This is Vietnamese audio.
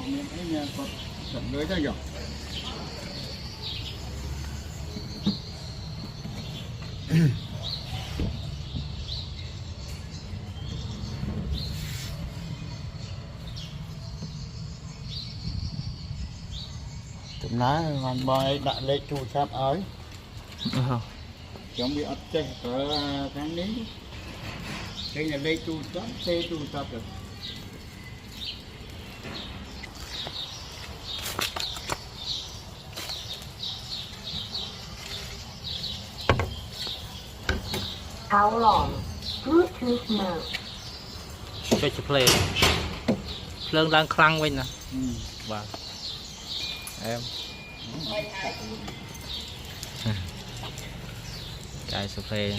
miếng ấy nha, có sập lưới ra rồi. Chúng nó còn bơi đã lấy chu sắp ấy. Chúng bị ớt chết cỡ tháng ní. Đây là lấy chu sắp, tê chu sắp được. How long? Bluetooth mode. Cho play. Lương đang khăng bên nè. Vâng. Em. Chạy play.